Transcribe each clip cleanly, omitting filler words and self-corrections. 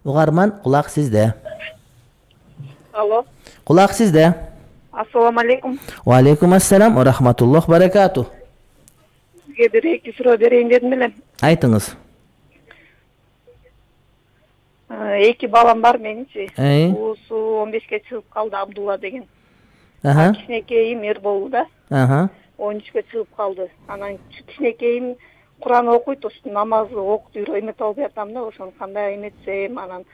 Угарман, кулак sizde. Alo. Kulak sizde. Assalamu alaikum. Wa alaikum assalam wa rahmatullah barakatuh. Sizge bir iki soru bereyim dedim bilen. Aytыңыз. İki balam var menimçe. Ey. Usu 15'ke çıkıp kaldı Abdullah degen. Aha. Kişinekeyim Erbol'u da. Aha. 13'ke çıkıp kaldı. Anan kişinekeyim Kur'an okuydu, namazı okudu, emet alып жатам да, ошону кандай эметсем, анан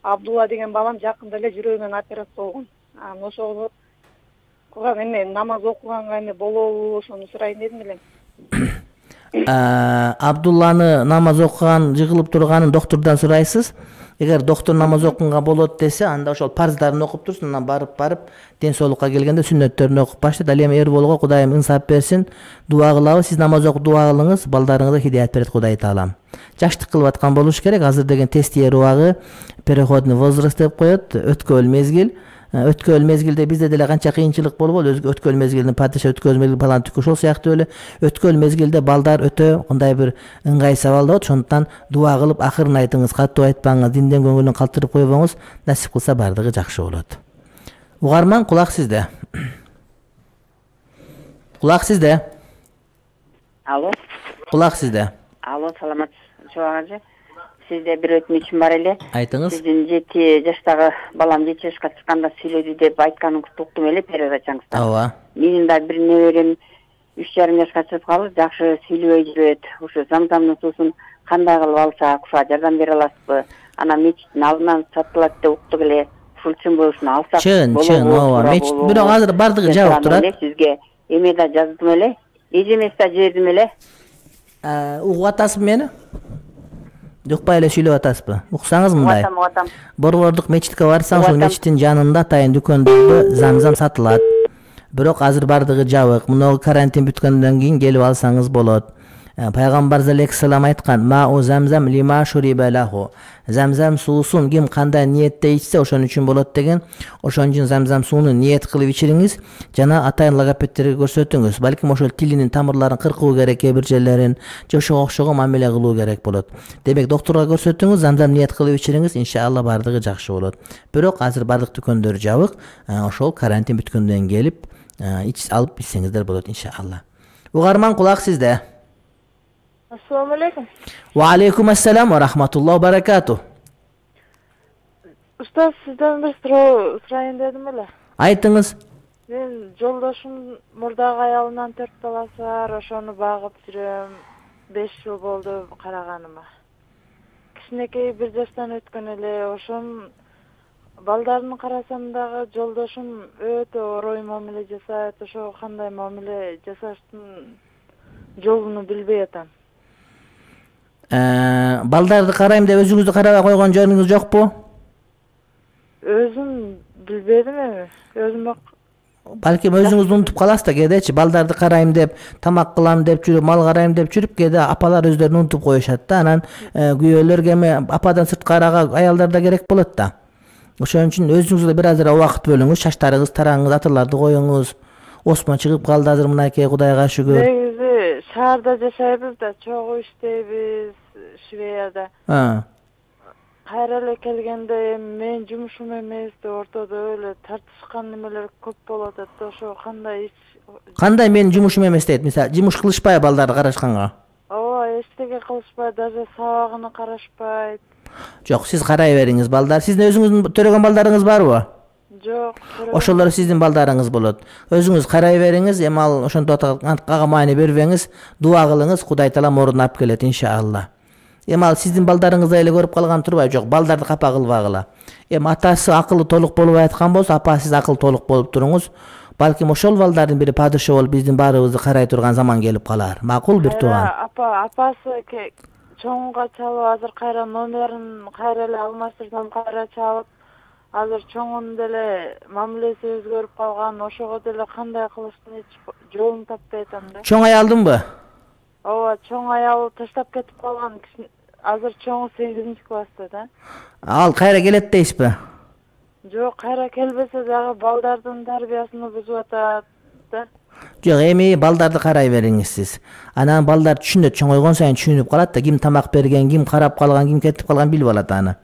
Абдулла деген балам жакында эле жүрөгүнөн операция болгон. Анан ошого Kur'an эме намаз окуганга эме болобу, ошону сурайын дедим элем. Abdullah'ны namaz okugan, jıgılıp durganын doktordan surayсыз. Eğer doktor namaz okunga bolot dese, anda ошол парздарын окуп турсун, анан барып ден соолукка келгенде сүннөттөрүнү окуп баштайт. Ал эми Эрболго Кудайым ыңсап берсин, дуа кылабыз. Сиз намаз окуп дуа кылыңыз, балдарыңызга хидаят берет Кудай таалам. Жаштык кылып аткан болуш керек. Азыр деген тестиер убагы переходный возраст деп коет, өткөл мезгил. Өткөл мезгилде бизде деле канча кыйынчылык болбол, өткөл мезгилдин падыша өткөл мезгил балан түкү ошол сыяктуу эле өткөл мезгилде балдар өтө кандай бир ыңгайсыз абалда болот. Ошондуктан дуа кылып акырын айтыңыз, катуу айтпаңыз, динден көңүлүн калтырып койбоңуз, насип кылса бардыгы жакшы болот. Угарман, кулак сизде. Кулак сизде. Алло. Кулак сизде. Алло, саламатсыз ажы. Sizde bir ötmüşüm var ele. Айтыңыз. Sizin 7 yaştагы балам 7 yaşka çıkanda söyledi деп айтканын туктум эле перед açаңыздар. Ооба. Менин да бир неберем 3,5 yaşka чыгып калды, жакшы сүйлөбөй жүрөт. Ошо замзамдын суусун кандай кылып алсак, уша жардам бере аласызбы? Ана мечиттин алдынан сатылат деп уктук эле. Ушул чын болушун алсак. Чын, ооба. Мечит бирок азыр бардыгы жабык турат. Сизге эме да жаздым эле. Эжемес да жибердим эле. Угуп атасызбы мени? Укпай эле сүйлөп атасызбы? Уксаңыз мындай. Борбордук мечитке барсаң, ошол мечиттин жанында атайын дүкөндөрдө замзам сатылат. Бирок азыр бардыгы жабык. Муну карантин бүткөндөн кийин келип алсаңыз болот. Пайгамбар алейхиссалам айткан: "Мау замзам лима шуриба лаху." Замзам суусун ким кандай ниетте ичсе, ошон үчүн болот деген. Ошон үчүн замзам сууну ниет кылып ичириңиз, жана атайын логопедтерге көрсөтүңүз. Балким ошол тилинин тамырларын кыркуу керек, кээ бир жерлерин, же ошого окшогон мамиле кылуу керек болот. Демек докторго көрсөтүңүз, замзам ниет кылып ичириңиз, иншалла бардыгы жакшы болот. Бирок азыр бардык дүкөндөр жабык. Ошол карантин бүткөндөн келип, алып ичсеңиздер болот иншалла. Угарман, кулак сизде. Assalamu alaikum. Wa alaikum assalam wa rahmatullah wa barakatuh. Usta, sizden bir sırayın dedim öyle. Aytыңыз. Ben жолдошум мурдагы аялынан 4 баласы бар, ошону багып жүрөм. 5 жыл болду караганыма. Кичинекей 1 жаштан өткөн эле, ошон балдарын карасам дагы жолдошум өтө орой мамиле жасайт, ошо кандай мамиле жасаштын жолуну билбей атам. Балдарды карайм деп өзүңүздү карабай койгон жөнүңүз жокпу? Өзүм билбедим эми. Өзүм балким өзүңүздү унутуп каласыз да кээдечи. Балдарды карайм деп, тамак кылам деп жүрүп, мал карайм деп жүрүп, кээде апалар өздөрүн унутуп коюшат да. Анан күйөөлөргө эми ападан сырткарага аялдар да керек болот да. Ошон үчүн өзүңүзгө бир азыр убакыт бөлүңүз, шаштарыңыз тараңыз, атырларды коюңуз. Осмо чыгып калды азыр мынакей, Кудайга шүгүр. Негизи шаарда жашайбыз да, чогуу иштейбиз, Швеяда. Кайра эле келгенде мен жумушум эмес деп ортодо эле тартышкан немелер көп болот да, ошо кандай менин жумушум эмес дейт. Мисалы, жумуш кылышпай балдарды карашканга. Ооба, эчтеке кылышпай, даже сабагына карашпайт. Жок, сиз карай бериңиз балдар. Сиздин өзүңүздүн төрөгөн балдарыңыз барбы? Жок. Ошолор сиздин балдарыңыз болот. Өзүңүз карай бериңиз, эми ал ошондо ага маани бербеңиз, дуа кылыңыз, Кудай таала ордуна алып келет иншалла. Эми ал сиздин балдарыңызды эле көрүп калган турбайбы? Жок, балдарды капа кылбагыла. Эми атасы акылы толук болбой аткан болсо, апа сиз акыл толук болуп туруңуз. Балким ошол балдардын бири падыша болуп биздин баарыбызды карай турган заман келип калар. Макул бир тууган. Апасы чоңго чалып, азыр кайра номерин кайра эле алмаштырсам, кайра чалып, азыр чоңун деле мамилеси өзгөрүп калган, ошого деле кандай кылыштын эч жолун таппай атам да. Чоң аялдыңбы? Ооба, чоң аялы таштап кетип калган. Азыр чоңу 8-класста да. Ал кайра келет дейсизби? Жок, кайра келбесе дагы балдардын тарбиясын бузуп атат да. Жок, эми балдарды карай бериңиз сиз. Анан балдар түшүнөт, чоңойгон сайын түшүнүп калат да, ким тамак берген, ким карап калган, ким кетип калган билип алат аны.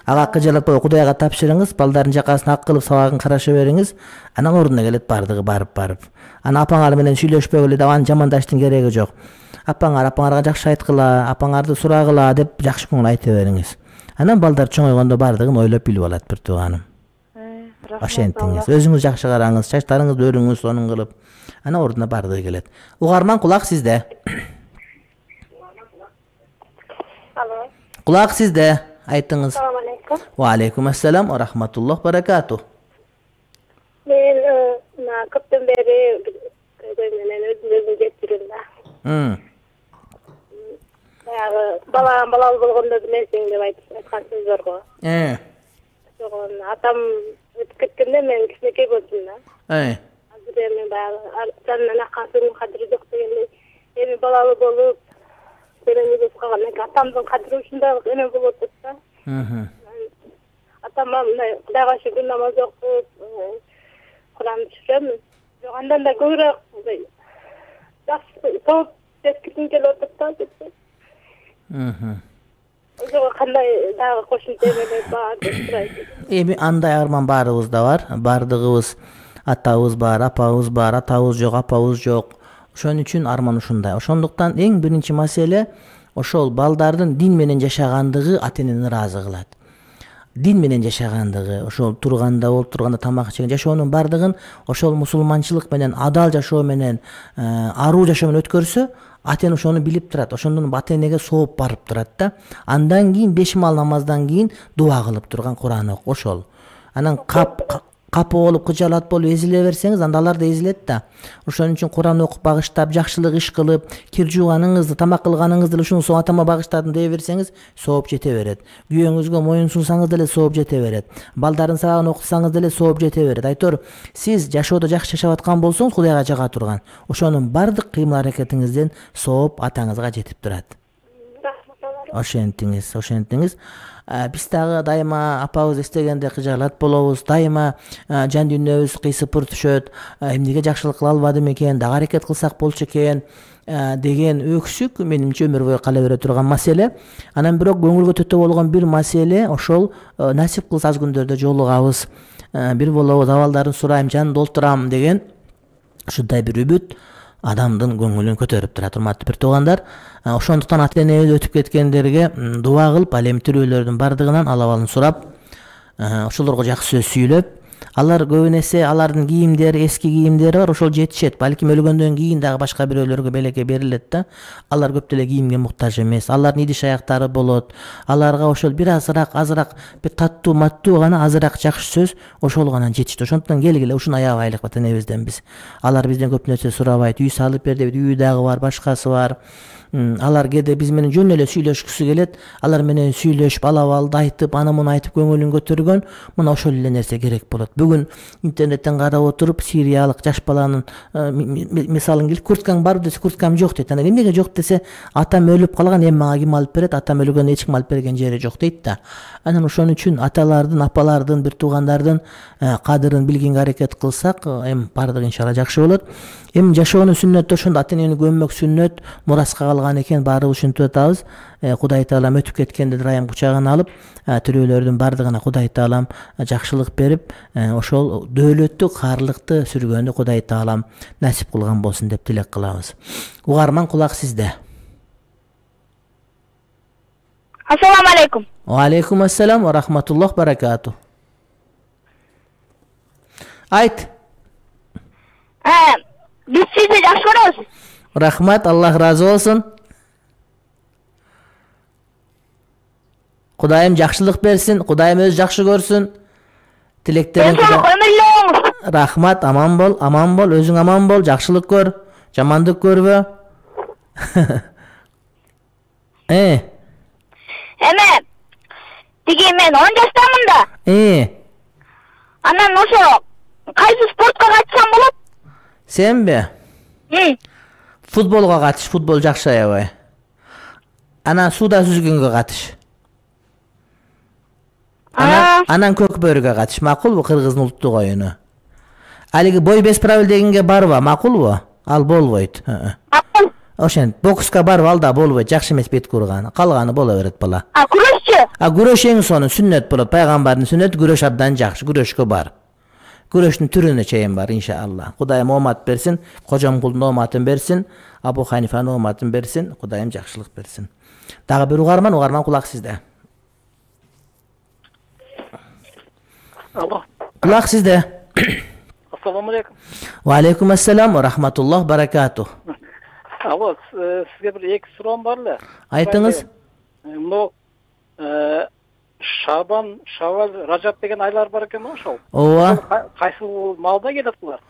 ага кыжалап Кудайга тапшырыңыз, балдардын жакасын ак кылып сабагын караша бериңиз, анан ордуна келет бардыгы барып. Ана апаңар менен сүйлөшпөгүлө деп аны жамандаштын кереги жок. Апаңарга жакшы айткыла, апаңарды сурагыла деп жакшы көңүл айта бериңиз. Анан балдар чоңойгондо бардыгын ойлоп билип алат бир тууганым. Ошентиңиз. Өзүңүз жакшы караңыз, чачтарыңызды өрүңүз сонун кылып. Анан ордуна бардыгы келет. Угарман, кулак сизде. Алло. Кулак сизде. Айтыңыз. Assalamu alaikum. Ва алейкум ассалам ва рахматуллах баракату. Men köpten beri menен özüm жетирим да. Балалы болгондо билесиң деп айткан сөз бар го. Атам өтүп кеткенде мен кичинекей болдум да. Азыр эми баягы жанынан акасынын кадыры жок дегендей. Эми балалы болуп, береңиз калган атамдын кадыры ушундай эме болуп атат да. Атама мындай Кудайга шүгүр намаз окуп, Кур'ан түшүрөм. Андан да көбүрөөк жакшы топ жеткизим келип атат да. Ошого кандай дагы кошумча эмелер бар деп сурайт. Эми андай арман баарыбызда бар. Бардыгыбыз атабыз бар, апабыз бар, атабыз жок, апабыз жок. Ошон үчүн арман ушундай. Ошондуктан эң биринчи маселе ошол балдардын дин менен жашагандыгы ата-энени ыраазы кылат. Дин менен жашагандыгы, ошол турганда, олтурганда, тамак жеген жашоонун бардыгын ошол мусулманчылык менен, адал жашоо менен, аруу жашоо менен өткөрсө, ата-эне ошону билип турат. Ошондон ата-энеге сооп барып турат да. Андан кийин 5 мал намаздан кийин дуа кылып турган Кур'ан окуп ошол. Анан капы болуп, кыжалат болуп эзиле берсеңиз, анда алар да эзилет да. Ошон үчүн Кур'ан окуп багыштап, жакшылык иш кылып, кир жууганыңызды, тамак кылганыңызды ушуну со атама багыштадым дей берсеңиз, сооп жете берет. Күйөөңүзгө моюн сунсаңыз деле сооп жете берет. Балдардын сабагын окутсаңыз деле сооп жете берет. Айтор, сиз жашоодо жакшы жашап аткан болсоңуз, Кудайга жага турган. Ошонун бардык кыймыл аракетиңизден сооп атаңызга жетип турат. Ошентиңиз. Биз дагы дайыма апабыз эстегенде кыжалат болобуз, дайыма жан дүйнөбүз кыйсыпыр түшөт, эмнеге жакшылык кыла албадым экен, дагы аракет кылсак болчу экен деген өксүк менимче өмүр бою кала бере турган маселе. Анан бирок көңүлгө төтө болгон бир маселе ошол насип кылса аз күндөрдө жолугабыз, бир болобуз, абалдарын сурайм, жан долтурам деген ушундай бир үмүт адамдын көңүлүн көтөрүп турат. Урматтуу бир туугандар, ошондуктан ата-энеге өтүп кеткендерге дуа кылып, ал эми тирүүлөрдүн бардыгынан ал абалын сурап, ошолорго жакшы сөз сүйлөп, алар көбүн эсе алардын кийимдери, эски кийимдери бар, ошол жетишет. Балким өлгөндөн кийин дагы башка бирөөлөргө белекке берилет да. Алар көп деле кийимге муктаж эмес. Алардын идиш аяктары болот. Аларга ошол бир азыраак бир таттуу, маттуу гана азыраак жакшы сөз ошол гана жетишти. Ошондуктан келгиле ушуну аябайлык ата-энебизден биз. Алар бизден көп нерсе сурабайт. Үй салып бер деп, үйү дагы бар, башкасы бар. Алар кээде биз менен жөн эле сүйлөшкүсү келет. Алар менен сүйлөшүп, алабалды айтып, аны муну айтып көңүлүн көтөргөн, мына ошол эле нерсе керек болот. Бүгүн интернеттен карап отуруп, сириялык жаш баланын мисалын келип, курткаң барбы десе, курткам жок дейт. Анан эмнеге жок десе, атам өлүп калган, эми мага ким алып берет? Атам өлгөндө эч ким алып берген жери жок дейт да. Анан ошон үчүн аталардын, апалардын, бир туугандардын кадырын билгенге аракет кылсак, эми бардыгы иншалла жакшы болот. Эми жашоонун сүннөтү ошондо ата-энени көммөк сүннөт, мураска калган экен, баарыбыз ушинтип атабыз. Кудай таалам өтүп кеткенде Райым кучагына алып, тирүүлөрдүн бардыгына Кудай таалам жакшылык берип, ошол дөөлөттү, каарлыкты сүргөндү Кудай таалам насип кылган болсун деп тилек кылабыз. Угарман, кулак сизде. Assalamu alaikum. Ва алейкум ассалам ва рахматуллах баракату. Айт. Биз сизди жакшы көрөбүз. Рахмат, Аллах разы болсун. Кудайым жакшылык берсин, Кудайым өзү жакшы көрсүн. Тилектериң Кудай. Рахмат, аман бол, өзүң аман бол, жакшылык көр, жамандык көрбө. Эме, тиги мен 10 жаштамын да. Анан ошо кайсы спортко катышсам болот? Сенби? Футболго катыш, футбол жакшы аябай. Анан сууда сүзгөнгө катыш. Анан көк бөрүгө катыш, макулбу? Кыргыздын улуттук оюну. Алиги бой без правил дегенге барба, макулбу? Ал болбойт. Ошентип бокска барып ал да болбойт, жакшы эмес бет курганы. Калганы боло берет бала. Күрөшчү? Күрөш эң сонун сүннөт болот. Пайгамбардын сүннөтү күрөш абдан жакшы. Күрөшкө бар. Күрөштүн түрүнө чейин бар иншалла. Кудайым оомат берсин, Кожомкулдун ооматын берсин, Абу Ханифанын ооматын берсин, Кудайым жакшылык берсин. Дагы бир угарман кулак сизде. Алло. Кулак сизде. Ассаламу алейкум. Ва алейкум ассалам ва рахматуллах баракатух. Алло, сизге бир эки суроом бар эле. Айтыңыз. Мына Шабан, Шавал, Ражап деген айлар бар экен ошол. Ооба. Кайсыл маалда келет булар?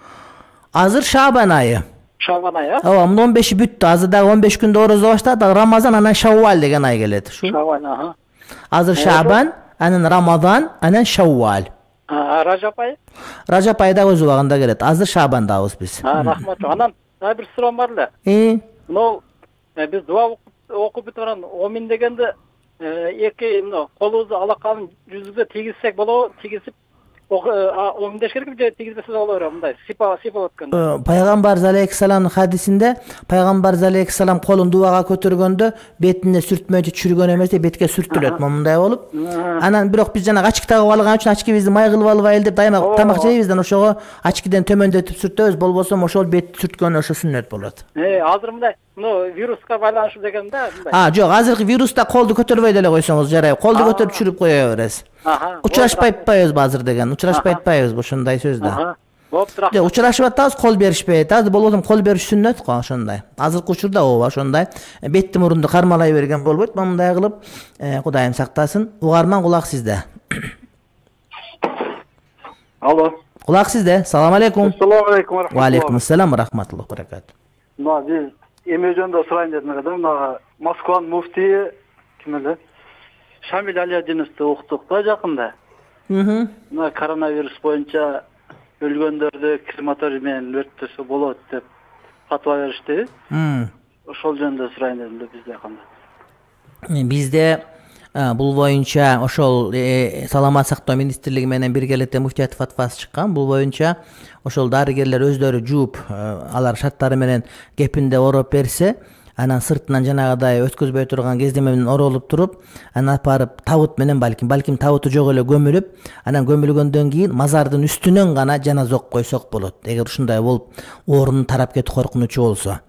Азыр Шабан айы. Шабан айы, Ооба, мына 15 бүттү. Азыр дагы 15 күндө орозо баштады. Рамазан, анан Шаввал деген ай келет. Шавал, Азыр Шабан, анан Рамазан, анан Шаввал. Ражап айы? Ражап айы дагы өз убагында келет. Азыр Шабандабыз биз. Рахмат. Анан бир суроом бар эле. Мына биз дуа окуп бүтүп анан Омин дегенде эки мына колубузду алаканын жүзүбүзгө тийгизсек болобу? Тийгизип Омин деш керек же тийгизбесе боло береби? Мындай сипап өткөндө. Пайгамбар алейхиссаламдын хадисинде Пайгамбар алейхиссалам колун дубага көтөргөндө бетине сүртмөйчү чүргөн эмес, бетке сүртүлөт мындай болуп. Анан бирок биз жана ачки тагып алган үчүн ачкибизди май кылып албайлы деп дайыма тамак жейбизден ошого ачкиден төмөндөтүп сүртөбүз, болбосо ошол бетти сүрткөн ошо сүннөт болот. Азыр мындай вируска байланыштуу деген да мындай. Жок, азыркы вируста колду көтөрбөй деле койсоңуз жарайбы. Колду көтөрүп чүрүп кое бересиз. Учурашпай атпайбызбы азыр деген? Учурашпай атпайбызбы ошондой сөз да. Болуптур. Жок, учурашып атабыз, кол беришпейт. Азыр болбосо кол бериш сүннөт го ошондой. Азыркы учурда ооба ошондой. Бетти мурунду кармалай берген болбойт, мындай кылып, Кудайым сактасын. Угарман кулак сизде. Алло. Кулак сизде. Салам алейкум. Ассаламу алейкум. Ва алейкум ассалам ва рахматуллахи ва баракатух. Биз эме жөнүндө сурайын дедим да, Москванын муфтийи ким эле? Шамил Алиадиновду уктук да жакында. Мына коронавирус боюнча өлгөндөрдү крематорий менен өрттөсө болот деп фатва беришти. Ошол жөнүндө сурайын дедим да, бизде кандай? Бизде бул боюнча ошол Саламат сактоо министрлиги менен биргеликте муфтият фатвасы чыккан. Бул боюнча ошол дарыгерлер өздөрү жууп, алар шарттары менен кепинде ороп берсе, анан сыртынан жанагыдай өткөзбөй турган кездеме менен оролуп туруп, анан апарып табут менен балким табуту жок эле көмүлүп, анан көмүлгөндөн кийин мазардын үстүнөн гана жаназа окуп койсок болот. Эгер ушундай болуп, орун тарап кетип коркунучу болсо.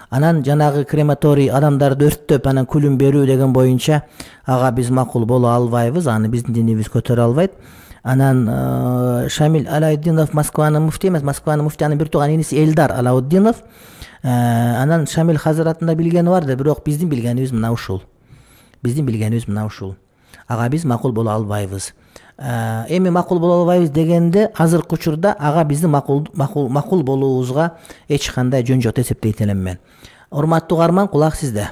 Анан жанагы крематорий адамдарды өрттөп, анан күлүм берүү деген боюнча ага биз макул боло албайбыз, аны биздин динибиз көтөрө албайт. Анан Шамил Алауддинов Москванын муфти эмес, Москванын муфтиянын бир тууган иниси Элдар Алауддинов. Анан Шамил хазыратында билгени бар да, бирок биздин билгенибиз мына ушул. Ага биз макул боло албайбыз. Эми макул боло албайбыз дегенде, азыркы учурда ага биздин макул болуубузга эч кандай жөн жок эсептейт элем мен. Урматтуу угарман, кулак сизде.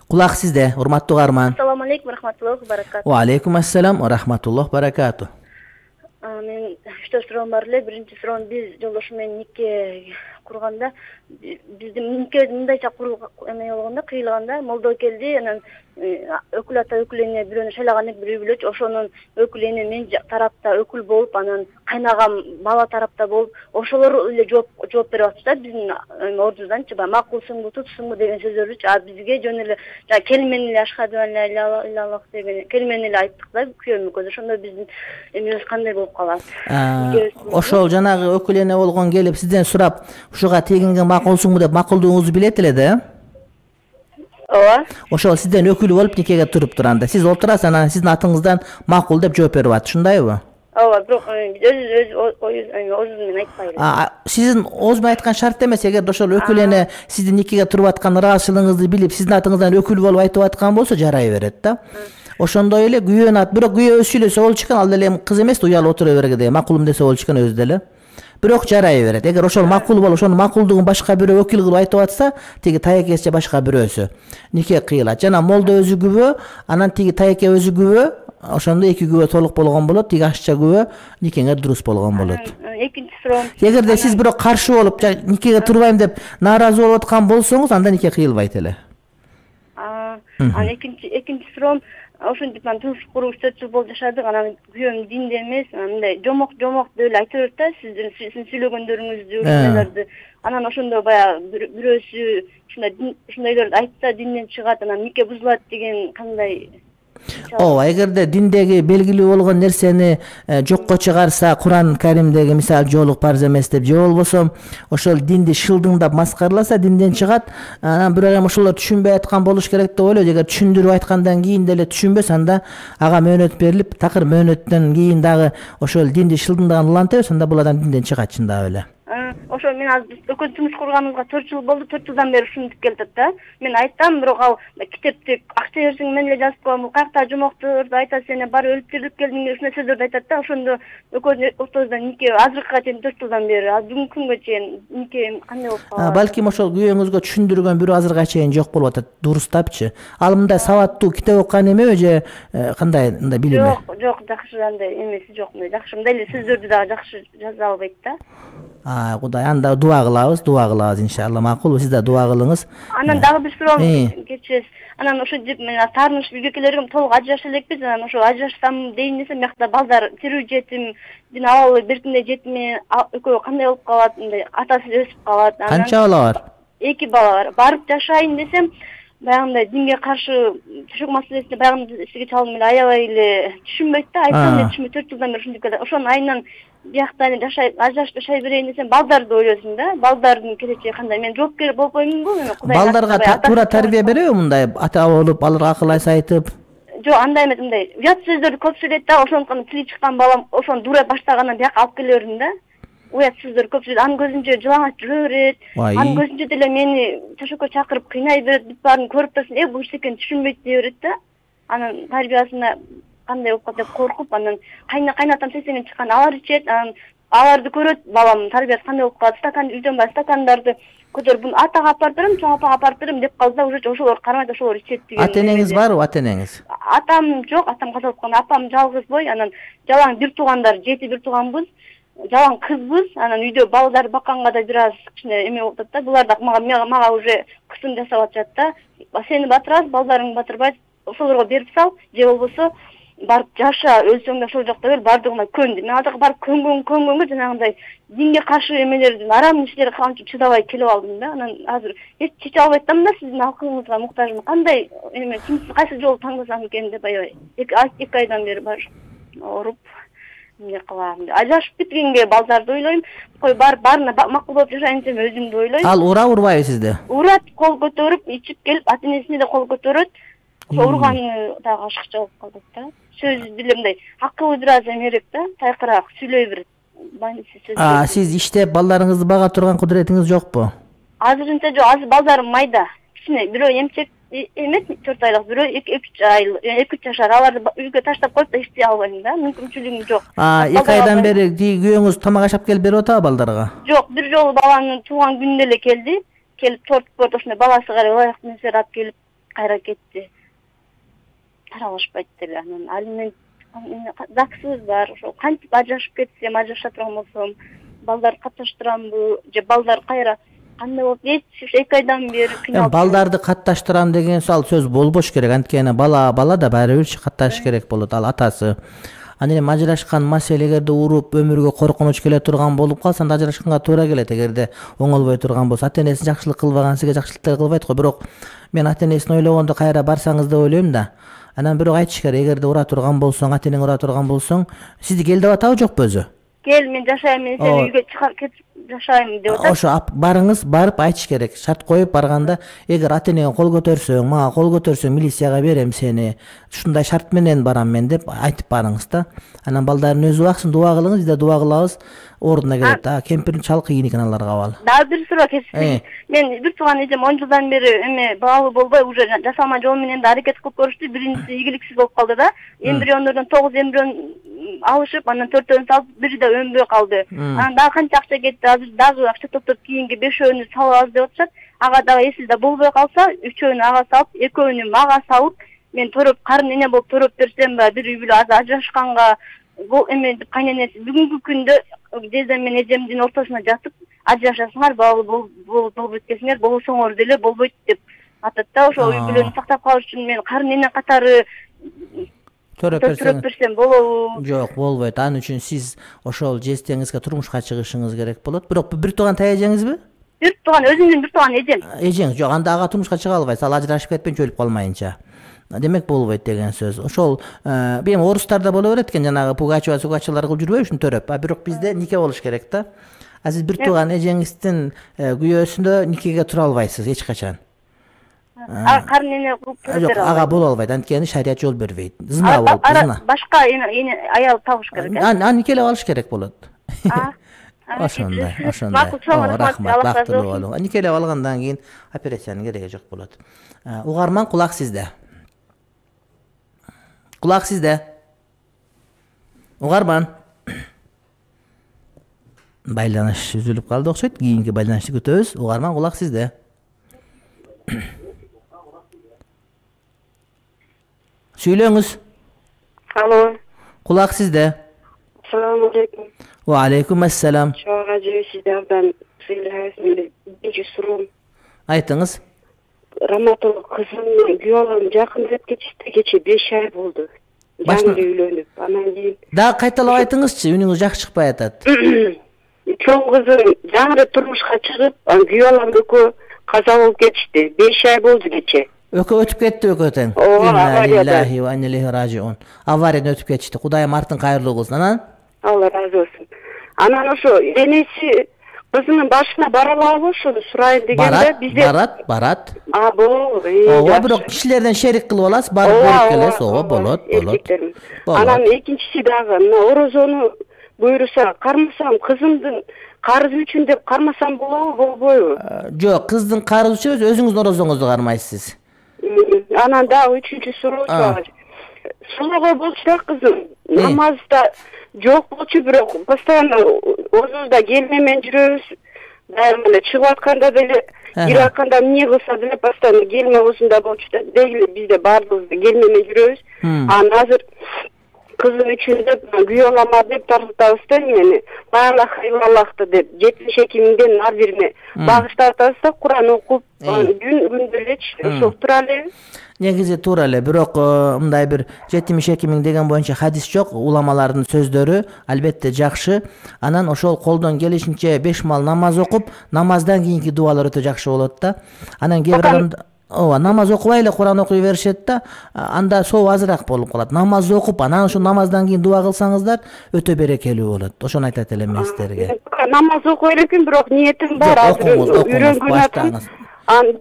Урматтуу угарман. Ассаламу алейкум ва рахматуллахи ва баракатух. Ва алейкум ассалам ва рахматуллахи ва баракатух. Мен 3 суроом бар эле. Биринчи суроом, биз жолдошум менен нике курганда, биздин нике мындайча эме болгондо, кыйылганда молдо келди, анан өкүл ата өкүлүнө бирөөнү шайлаган бирөө билет, ошонун өкүлүнө мен тарапта өкүл болуп, анан кайнагам бала тарапта болуп, ошолор эле жооп берип атышты да, биздин ордубузданчы, макулсуңбу, тутсуңбу деген сөздөрдүчү. Бизге жөн эле келмен эле ашхаду ан ла иляха иллаллах деген келмен эле айттык да, күйөөм экөөбүз. Ошондо биздин эмебиз кандай болуп калат? Ошол жанагы өкүлүнө болгон келип сизден сурап, ушуга тегинге макулсуңбу деп макулдугуңузду билет эле да? Ооба. Ошол сизден өкүл болуп никеге туруп турганда, сиз отурасыз, анан сиздин атыңыздан макул деп жооп берип атат, ушундайбы? Ооба, бирок өз менен айтпайбыз. Сиздин оз менен айткан шарт эмес, эгер ошол өкүлүнө сиздин никеге туруп аткан ыраазычылыгыңызды билип, сиздин атыңыздан өкүл болуп айтып аткан болсо жарай берет да. Ошондой эле күйөөнүн аты, бирок күйөө сүйлөсө болчу экен, ал деле кыз эмес да, уялып отура бергенде макулум десе болчу экен өзү деле. Бирок жарай берет. Эгер ошол макул болуп, ошонун макулдугун башка бирөө өкүл кылып айтып атса, тиги таекеси же башка бирөөсү нике кыйылат. Жана молдо өзү күбө, анан тиги таеке өзү күбө, ошондо эки күбө толук болгон болот, тиги ашча күбө никеңер дурус болгон болот. Экинчи суроом. Эгерде сиз бирок каршы болуп, никеге турбайм деп нааразы болуп аткан болсоңуз, анда нике кыйылбайт эле. Экинчи суроом, ошентип анан турмуш куруп 4 жыл болуп жашадык. Анан күйөөм динде эмес, мындай жомок деп эле айтып берет да, сиздин сүйлөгөндөрүңүздү, ушундайларды. Анан ошондо баягы бирөөсү ушундайларды айтса динден чыгат, анан нике бузулат деген кандай? Ооба, эгерде диндеги белгилүү болгон нерсени жокко чыгарса, Куран Каримдеги мисалы жоолук парз эмес деп, же болбосо ошол динди шылдыңдап маскарласа динден чыгат. Анан бирок эми ошолор түшүнбөй айткан болуш керек деп ойлойт. Эгер түшүндүрүп айткандан кийин деле түшүнбөсө, анда ага мөөнөт берилип, такыр мөөнөттөн кийин дагы ошол динди шылдыңдаган улантып, анда бул адам динден чыгат чындап эле. Ошо мен азыр экөөбүз турмуш курганыбызга 4 жыл болду. 4 жылдан бери ушинтип келатат да. Мен айттым, бирок ал китепти акча берсең мен эле жазып коем. Бул каякта жомокторду айтат, сени барып өлүп тирилип келдиң, ушундай сөздөрдү айтат да. Ошондо экөөбүз ортобузда нике азыркыга чейин 4 жылдан бери, бүгүнкү күнгө чейин нике кандай болуп калган? Балким ошол күйөөңүзгө түшүндүргөн бирөө азыркыга чейин жок болуп атат. Дурустапчы. Ал мындай сабаттуу китеп окуган эмеби же кандай мындай билими? Жок, жакшы андай эмеси жок. Жакшы мындай эле сөздөрдү дагы жакшы жаза албайт да. Кудай, анда дуа кылабыз иншалла. Макул, сиз да дуа кылыңыз. Анан дагы бир суроо кечесиз. Анан ошо мен таарыныш үйгөкелерим толук ажырашып элекпиз. Анан ошо ажырашсам дейин десем, биякта балдар тирүү жетим, абалы биртиндей жетим, экөө кандай болуп калат, мындай атасыз өсүп калат. Канча бала бар? 2 бала бар. Барып жашайын десем, баягындай динге каршы төшөк маселесине баягындай сизге чалдым эле аябай эле түшүнбөйт да. Айтсам эле түшүнбөй 4 жылдан бери ушинтип келет. Ошонун айынан биякта эле ажырашып жашай берейин десем, балдарды ойлойсуң да. Балдардын келечеги кандай? Мен жоопкер болбоймунбу? Балдарга туура тарбия береби мындай ата болуп, аларга акыл айс айтып? Жок, андай эмес, мындай уят сөздөрдү көп сүйлөйт да. Ошондуктан тили чыккан балам ошону дурай баштагандан бияка алып келе бердим да. Уят сөздөр көп сүйлөйт. Анын көзүнчө жылаңач жүрө берет. Анын көзүнчө деле мени төшөккө чакырып кыйнай берет. Бүт баарын көрүп турсун, бул эчтекени түшүнбөйт дей берет да. Анан тарбиясына кандай болуп калат деп коркуп, анан кайнатам сесенен чыккан алар ичет, анан аларды көрөт, балам тарбиясы кандай болуп калат, стакан үйдөн бар стакандарды көтөрүп, буну атага апарып берем, чоң апага апарып берем деп калды да, уже ошолор кармайт, ошолор ичет деген. Ата-энеңиз барбы, ата-энеңиз? Атам жок, атам каза болуп калган, апам жалгыз бой, анан жалаң бир туугандар, 7 бир тууганбыз, жалаң кызбыз, анан үйдө балдар бакканга да бир аз кичине эме болуп атат да, булар да мага уже кысым жасап атышат да. Сени батырабыз, балдарыңды батырбайт, ошолорго берип сал, же болбосо барып жаша, өлсөң да ошол жакта өл, бардыгына көн деп. Мен азыркы барып көнгөнгө жанагындай динге каршы эмелердин арам ишleri кылган үчүн чыдабай келип алдым да. Анан азыр эч чече албай атам да, сиздин акылыңызга муктажмын. Кандай эме, кайсы жолду таңдасам экен деп аябай 2 айдан бери бар ооруп эмне кылам деп. Ажырашып кеткенге балдарды ойлойм. Кой баарына макул болуп жашайын десем өзүмдү ойлойм. Ал урабы сизди? Урат, кол көтөрүп, ичип келип, ата-энесине да кол көтөрөт. Ошо урганы дагы ашыкча болуп калдык да. Сөз деле мындай акылы бир аз эмерээк да, тайкыраак сүйлөй берет. Сиз иштеп балдарыңызды бага турган кудуретиңиз жокпу? Азырынча жок, азыр балдарым майда. Кичине бирөө эмчек эмес, 4 айлык, бирөө 2-3 ай, 2 жашар. Аларды үйгө таштап коюп да иштей албайм да, мүмкүнчүлүгүм жок. 2 айдан бери күйөөңүз тамак ашап келип берип атабы балдарга? Жок, бир жолу баланын тууган күнүнө эле келди. Келип торт көрдү, ошондой баласы кара ылайык нерселер алып келип кайра кетти. Таралышпайт деле. Анан алимент заксыбыз бар. Ошо кантип ажырашып кетсем, ажыраша турган болсом, балдар катташтырамбы, же балдар кайра кандай болуп, 2 айдан бери кыйналып. Балдарды катташтырам деген сөз болбош керек. Анткени бала да баары бир катташ керек болот, ал атасы. Анан эми ажырашкан маселе эгерде уруп өмүргө коркунуч келе турган болуп калса, анда ажырашканга туура келет. Эгерде оңолбой турган болсо, ата-энесин жакшылык кылбаган сизге жакшылык кылбайт го. Бирок мен ата-энесин ойлогондо кайра барсаңыз деп ойлойм да. Анан бирок айтыш керек, эгерде ура турган болсоң, ата-энең ура турган болсоң, сизди кел деп атабы жокпу өзү? Кел, мен жашайм, мен сени үйгө чыгарып кетип жашайм деп атат. Ошо барыңыз, барып айтыш керек. Шарт коюп барганда, эгер ата-энеңе кол көтөрсөң, мага кол көтөрсөң, милицияга берем сени. Ушундай шарт менен барам мен деп айтып барыңыз да. Анан балдардын өзү баксын, дуа кылыңыз, биз да дуа кылабыз. Ордуна келет. Кемпирдин чал кыйын экен аларга абал. Дагы бир суроо кесип. Мен бир тууган эжем 10 жылдан бери эме балалы болбой, уже жасалма жол менен да аракет кылып көрүштү. Биринчиси ийгиликсиз болуп калды да. Эмбриондордон 9 эмбрион алышып, анан 4-өн салып, бири да өнбөй калды. Анан дагы канча акча кетти, азыр дагы акча топтоп кийинки 5-өөнү салабыз деп атышат. Ага дагы эсилде болбой калса, 3-өөнү ага салып, 2-өөнү мага салып, мен төрөп, карын эне болуп төрөп берсем ба, бир үй бүлө ажырашканга бул эме кайненеси бүгүнкү күндө жездем менен эжемдин ортосуна жатып, ажырашасыңар, балалы болуп өткесиңер, болсоңор деле болбойт деп атат да. Ошо үй бүлөнү сактап калыш үчүн мен карын эне катары Төрөп берсем болобу? Жок, болбойт. Анын үчүн сиз ошол жестеңизге турмушка чыгышыңыз керек болот. Бирок бир тууган таяжеңизби? Бир тууган, өзүмдүн бир тууган эжем. Эжең, жок, анда ага турмушка чыга албайсыз. Ал ажырашып кетпейинче өлүп калмайынча. Демек болбойт деген сөз. Ошол эми орустарда боло берет экен, жанагы пугачева сугачалар кылып жүрбөйбү ушуну төрөп. Бирок бизде нике болуш керек да. Сиз бир тууган эжеңиздин күйөөсүндө никеге тура албайсыз эч качан. Карын эне кылып Жок, ага боло албайт. Анткени шарият жол бербейт. Зына болуп, зына. Башка аял табыш керек. Никелеп алыш керек болот. Ошондой. Рахмат, бактылуу болуңуз. Никелеп алгандан кийин операциянын кереги жок болот. Угарман, кулак сизде. Кулак сизде. Угарман. Байланыш үзүлүп калды окшойт. Кийинки байланышты күтөбүз. Угарман, кулак сизде. Сүйлөңүз. Алло. Кулак сизде. Assalamu alaikum. Wa alaikum assalam. Çoğu sizlerden söyleyesiniz. Birinci sorum. Aytыңыз. Rahmatullah kızımla güyolarım yakın zep geçti. 5 ay oldu. Жаңы үйлөнүп, анан кийин. Да кайталап айтыңызчы, үнүңүз жакшы чыкпай атат. Чоң кызым жаңы турмушка чыгып, күйөөм экөө каза болуп кетишти. 5 ай болду кече. Өкө өтүп кетти өкөтең. Инна лиллахи ва инна илейхи ражиун. Авариядан өтүп кетишти. Кудайым артын кайырлуу кылсын. Анан? Алла разы болсун. Анан ошо энеси кызынын башына бара алабы ошону сурайын дегенде бизде барат. Болобу? Ооба, бирок кишилерден шерик кылып аласыз, барып көрүп келесиз. Ооба, болот. Анан экинчиси дагы мына орозону буйруса кармасам, кызымдын карызы үчүн деп кармасам болобу, болбойбу? Жок, кыздын карызы үчүн эмес, өзүңүздүн орозоңузду кармайсыз. Анан дагы үчүнчү суроо бар. Сулага болчу да кызым. Намазда жок болчу, бирок постоянно озунда келмемен жүрөбүз. Дайым эле чыгып атканда деле, кирип атканда эмне кылса деле постоянно келме озунда болчу да. Деги бизде баардыгыбыз келмемен жүрөбүз. Анан азыр кызым үчүн деп күйөөлама деп тартабыз да мени. Аллахты деп 72 миңден ар бирине багыштап атабыз да, Куран окуп, күндө элечи ошол тура эле. Негизи туура эле, бирок мындай бир 72 миң деген боюнча хадис жок. Уламалардын сөздөрү албетте жакшы. Анан ошол колдон келишинче 5 мал намаз окуп, намаздан кийинки дуалар өтө жакшы болот да. Анан кээ бир адамдар намаз окубай эле Куран окуй беришет да, анда соо азыраак болуп калат. Намаз окуп, анан ошо намаздан кийин дуа кылсаңыздар өтө берекелүү болот. Ошону айтат элем мен сиздерге. Намаз окуй элекмин, бирок ниетим бар. Окуңуз, баштаңыз.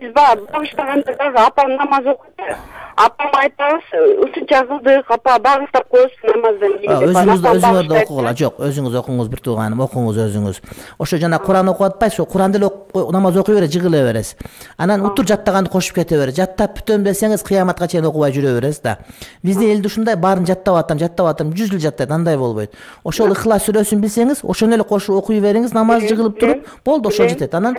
Биз багыштаганда дагы апам намаз окуйт. Апам айтабыз, ушунча кылдык, апа багыштап коесуң намаздан кийин. Өзүңүз да окугула. Жок, өзүңүз окуңуз бир тууганым, окуңуз өзүңүз. Ошо жана Куран окуп атпайсыз, ошо Куран деле намаз окуй бере, жыгыла бересиз. Анан утур жаттаганды кошуп кете бересиз. Жаттап бүтөм десеңиз кыяматка чейин окубай жүрө бересиз да. Биздин элде ушундай баарын жаттап атам, 100 жыл жаттайт, андай болбойт. Ошол Ихлас сүрөсүн билсеңиз, ошону эле кошуп окуй бериңиз, намаз жыгылып туруп, болду, ошол жетет. Анан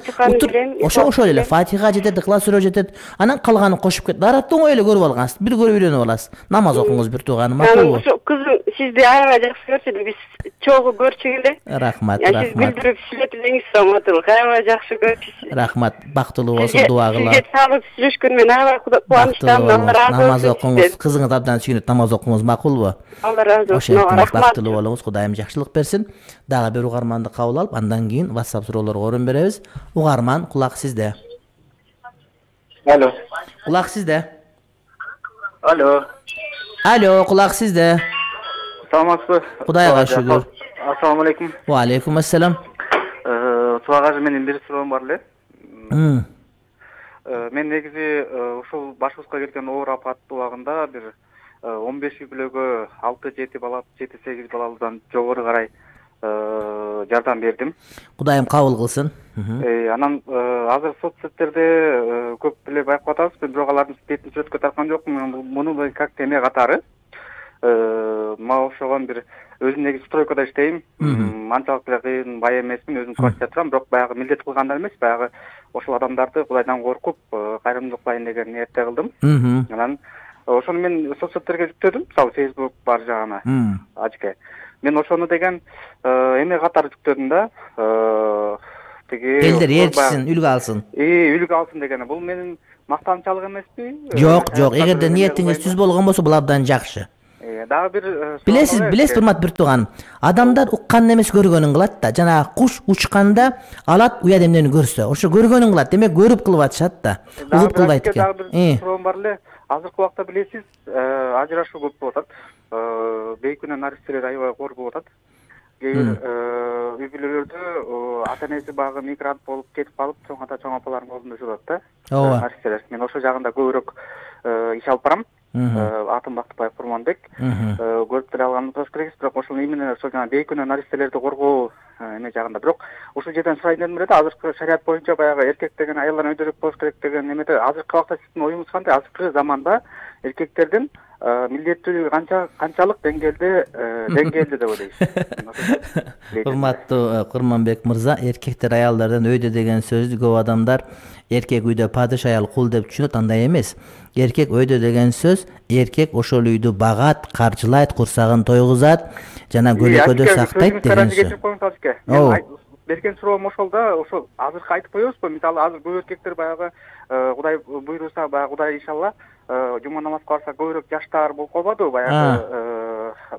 ошол эле Фатиха жетет, Ихлас сүрө жетет. Анан калганын кошуп кет. Дарат оңой эле көрүп алгансыз. Бир көрүп үйрөнүп аласыз. Намаз окуңуз бир тууганым, макулбу? Кызым сизди аябай жакшы көрсөт, биз чогуу көрчү эле. Рахмат, Сиз билдирип сүйлөтүңүз Саматул, аябай жакшы көрчүсүз. Рахмат, бактылуу болсун, дуа кылам. Сизге саалык сүйлөшкөн мен аябай кубанычтамын. Алла разы болсун. Намаз окуңуз, кызыңыз абдан сүйүнөт, намаз окуңуз, макулбу? Алла разы болсун. Рахмат, бактылуу болуңуз, Кудайым жакшылык берсин. Дагы бир угарманды кабыл алып, андан кийин WhatsApp суроолорго орун беребиз. Угарман, кулак сизде. Алло. Кулак сизде. Алло, кулак сизде. Саламатсызбы? Кудайга шүгүр. Ассаламу алейкум. Ва алейкум ассалам. Тубагажы менин бир суроом бар эле. Мен негизи ушул башыбызга келген оор апат убагында бир 15 үй бүлөгө 6-7 бала, 7-8 балалыдан жогору карай жардам бердим. Кудайым кабыл кылсын. Анан азыр соцсеттерде көп эле байкап атабыз, бирок алардын бетин сүрөткө тарткан жокмун. Муну как теме катары мага окшогон бир өзүм негизи стройкада иштейм. Анчалык эле кыйын бай эмесмин, өзүм квартирада турам, бирок баягы милдет кылгандар эмес, баягы ошол адамдарды Кудайдан коркуп кайрымдуулук кылайын деген ниетте кылдым. Анан ошону мен соцсеттерге жүктөдүм, мисалы Facebook бар жагына, ачке. Мен ошону деген эме катары жүктөдүм да. Элдер ээрчисин, үлгү алсын. Үлгү алсын деген. Бул менин мактанчалык эмеспи? Жок, эгерде ниетиңиз түз болгон болсо бул абдан жакшы. Дагы бир билесиз, урматтуу бир тууганым, адамдар уккан эмес көргөнүн кылат да. Жана куш учканда алат уят эмнени көрсө, ошо көргөнүн кылат. Демек көрүп кылып атышат да. Угуп кылбайт экен. Дагы бир суроом бар эле. Азыркы убакта билесиз, ажырашуу көп болуп атат. Бейкүнөө наристелер аябай кор болуп атат. Үй бүлөлөрдө ата энеси багы мигрант болуп кетип калып, чоң ата чоң апалардын колунда жүрөт да. Наристелер. Мен ошол жагында көбүрөөк иш алып барам. Атым Бактыбаев Курманбек. Көрүп деле алганыбыз болуш керек, бирок ошол именно ошол жана бейкүнөө наристелерди коргоо эме жагында. Бирок ушул жерден сурайын дедим эле да, азыркы шарият боюнча баягы эркек деген аялдан өйдөрөөк болуш керек деген эмеде азыркы убакта сиздин оюңуз кандай? Азыркы заманда эркектердин милдеттүүлүгү канчалык деңгээлде деп ойлойсуз? Урматтуу Курманбек мырза, эркектер аялдардан өйдө деген сөздү көп адамдар эркек үйдө падыш, аял кул деп түшүнөт. Андай эмес. Эркек өйдө деген сөз, эркек ошол үйдү багат, каржылайт, курсагын тойгузат жана көлөкөдө сактайт деген сөз. Берген суроом ошол да, ошол азыркы айтып коебузбу? Мисалы азыр көп эркектер баягы Кудай буйруса, баягы Кудай иншалла жума намазга барса көбүрөөк жаштар болуп калбадыбы?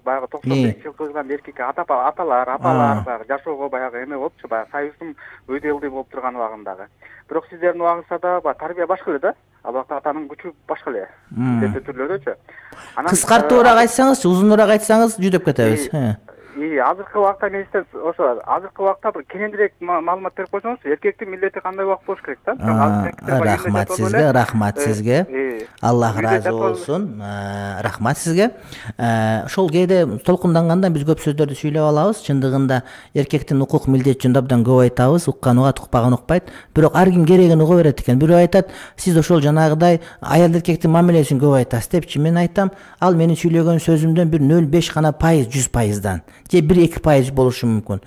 Баягы 95 жыл тойган эркек аталар, апалар баягы жашоого баягы эме болупчу, баягы союздун өйдө ылдый болуп турган убагындагы. Бирок сиздердин убагыңызда да баягы тарбия башка эле да. Ал убакта атанын күчү башка эле. Милдеттүү түрлөрдөчү. Кыскартуураак айтсаңызчы, узунураак айтсаңыз жүдөп кетебиз. Азыркы убакта мен сизден ошо азыркы убакта бир кененирээк маалымат берип койсоңуз, эркектин милдети кандай убак болуш керек да? Рахмат сизге. Аллах ыраазы болсун. Рахмат сизге. Ошол кээде толкунданганда биз көп сөздөрдү сүйлөп алабыз. Чындыгында эркектин укук милдети жөнүндө абдан көп айтабыз. Уккан угат, укпаган укпайт. Бирок ар ким керегин уга берет экен. Бирөө айтат, сиз ошол жанагыдай аял эркектин мамилесин көп айтасыз депчи. Мен айтам, ал менин сүйлөгөн сөзүмдөн бир 0,5 гана пайыз 100%дан. Же 1-2% болушу мүмкүн.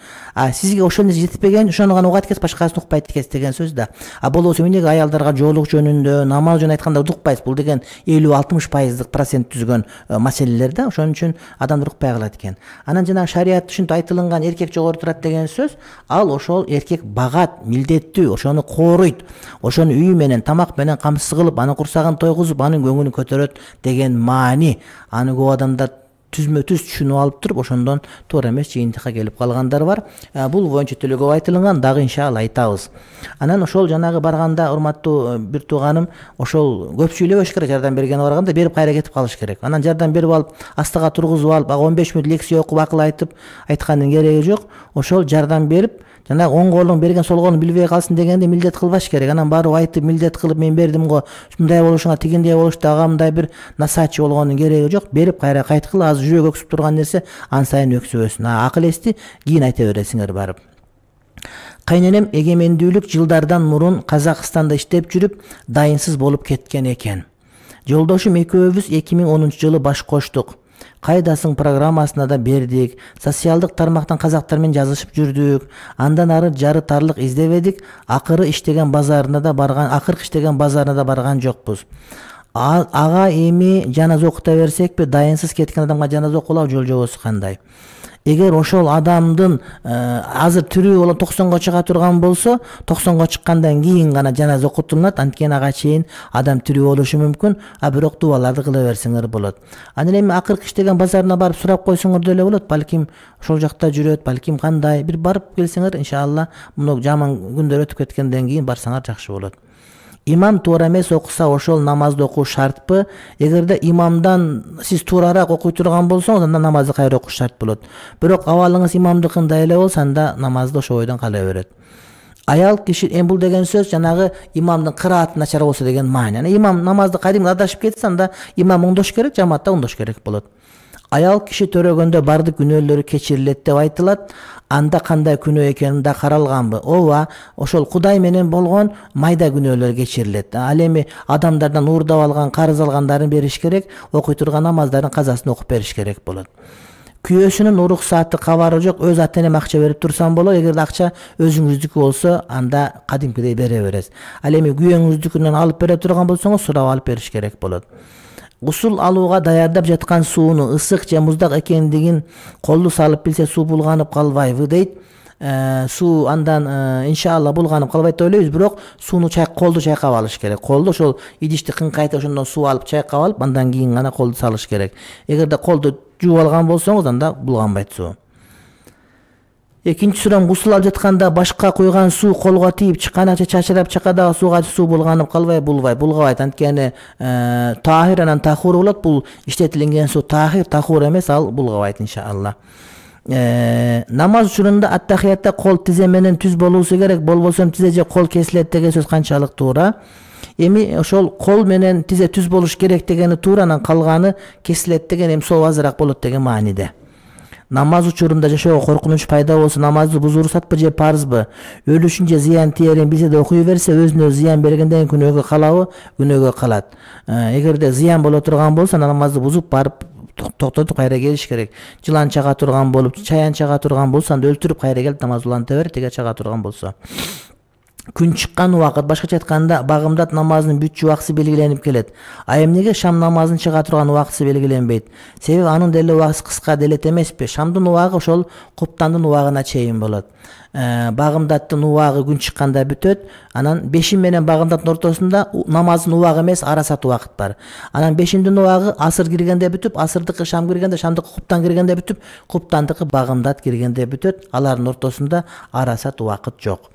Сизге ошону жетпеген, ошону гана угат экенсиз, башкасын укпайт экенсиз деген сөз да. Болбосо эмнеге аялдарга жоолук жөнүндө, намаз жөнүндө айтканда укпайсыз? Бул деген 50-60% процент түзгөн маселелер да. Ошон үчүн адамдар укпай калат экен. Анан жана шарият ушинтип айтылган эркек жогору турат деген сөз, ал ошол эркек багат, милдеттүү, ошону кооруйт. Ошону үй менен, тамак менен камсыз кылып, анын курсагын тойгузуп, анын көңүлүн көтөрөт деген маани. Аны көп адамдар түзмө-түз түшүнүп алып туруп, ошондон туура эмес жыйынтыкка келип калгандар бар. Бул боюнча деле көп айтылган, дагы иншалла айтабыз. Анан ошол жанагы барганда, урматтуу бир тууганым, ошол көп сүйлөбөш керек, жардам бергени барганда берип кайра кетип калыш керек. Анан жардам берип алып, астыга тургузуп алып, 15 мүнөт лекция окуп акыл айтып айткандын кереги жок. Ошол жардам берип, жана оң колуң берген сол колуң билбей калсын дегенде милдет кылбаш керек. Анан барып айтып, милдет кылып мен бердим го, мындай болушуңа тигиндей болушту, агамдай бир насаатчы болгондун кереги жок. Берип кайра кайткыл. Азыр жүрөк өксүп турган нерсе ан сайын өксүбөсүн. Акыл эсти кийин айта бересиңер барып. Кайненем эгемендүүлүк жылдардан мурун Казакстанда иштеп жүрүп, дайынсыз болуп кеткен экен. Жолдошум экөөбүз 2010 жылы баш коштук. Кайдасың программасына да бердик. Социалдык тармактан казактар менен жазышып жүрдүк. Андан ары жарытарлык издебедик. Акыркы иштеген базарына да барган жокпуз. Ага эми жаназа окута берсекпи, дайынсыз кеткен адамга жаназа окулабы, жол-жобосу кандай? Эгер ошол адамдын азыр тирүү болуп 90го чыга турган болсо, 90го чыккандан кийин гана жаназа окутулат. Анткени ага чейин адам тирүү болушу мүмкүн, бирок дубаларды кыла берсеңер болот. Анан эми акыркы иштеген базарына барып сурап койсоңор деле болот. Балким ошол жакта жүрөт, балким кандай. Бир барып келсеңер, иншалла, муну жаман күндөр өтүп кеткенден кийин барсаңар жакшы болот. Имам туура эмес окуса, ошол намазды окуу шартпы? Эгерде имамдан сиз туураараак окуй турган болсоңуз, анда намазды кайра окуш шарт болот. Бирок абалыңыз имамдыкындай эле болсо, анда намазды ошол бойдон кала берет. Аял киши, бул деген сөз жанагы имамдын кырааты начар болсо деген маани. Имам намазды кадимге адашып кетсе, анда имам оңдош керек, жамаатта оңдош керек болот. Аял киши төрөгөндө бардык күнөөлөрү кечирилет деп айтылат. Анда кандай күнөө экени да каралганбы? Ооба, ошол Кудай менен болгон майда күнөөлөр кечирилет. Ал эми адамдардан уурдап алган, карыз алгандарын бериш керек, окуй турган намаздарын казасын окуп бериш керек болот. Күйөөсүнүн уруксааты кабары жок, өз ата-энем акча берип турсам болот. Эгерде акча өзүңүздүкү болсо, анда кадимкидей бере бересиз. Ал эми күйөөңүздүкүнөн алып бере турган болсоңуз, сурап алып бериш керек болот. Гусул алууга даярдап жаткан сууну ысык же муздак экендигин колду салып билсе, суу булганып калбайбы дейт. Суу андан иншалла булганып калбайт деп ойлойбуз, бирок сууну колду чайкап алыш керек. Колду ошол идишти кыңкайтып ошондон суу алып чайкап алып, андан кийин гана колду салыш керек. Эгерде колду жууп алган болсоңуз, анда булганбайт суу. Экинчи сурам, гусул алып жатканда башка куйган суу колго тийип чыккан же чачырап чакадагы сууга суу булганып калбай, булгабайт. Анткени тахир анан тахур болот. Бул иштетилген суу тахур эмес, ал булгабайт иншалла. Намаз учурунда аттахиятта кол тизе менен түз болуусу керек, болбосо тизе же кол кесилет деген сөз канчалык туура? Эми ошол кол менен тизе түз болуш керек дегени туура, анан калганы кесилет деген эми соо азыраак болот деген мааниде. Намаз учурунда жашоого коркунуч пайда болсо, намазды бузуу уруксатпы же парызбы? Өлүшүнчө зыян тиерин билсе да окуй берсе, өзүнө зыян бергенден кийин күнөөгө калабы? Күнөөгө калат. Эгерде зыян боло турган болсо, намазды бузуп барып токтотуп кайра келиш керек. Жылан чага турган болуп, чаян чага турган болсо, анда өлтүрүп кайра келип намаз уланта бер, теге чага турган болсо. Күн чыккан убакыт, башкача айтканда, багымдат намазынын бүтчү убакыты белгиленип келет. А эмнеге шам намазынын чыга турган убакыты белгиленбейт? Себеби анын деле убакыты кыска делет эмеспи? Шамдын убагы ошол куптандын убагына чейин болот. Багымдаттын убагы күн чыкканда бүтөт. Анан бешим менен багымдаттын ортосунда намаздын убагы эмес, арасат убакыт бар. Анан бешимдин убагы асыр киргенде бүтүп, асырдыкы шам киргенде, шамдыкы куптан киргенде бүтүп, куптандыкы багымдат киргенде бүтөт. Алардын ортосунда арасат убакыт жок.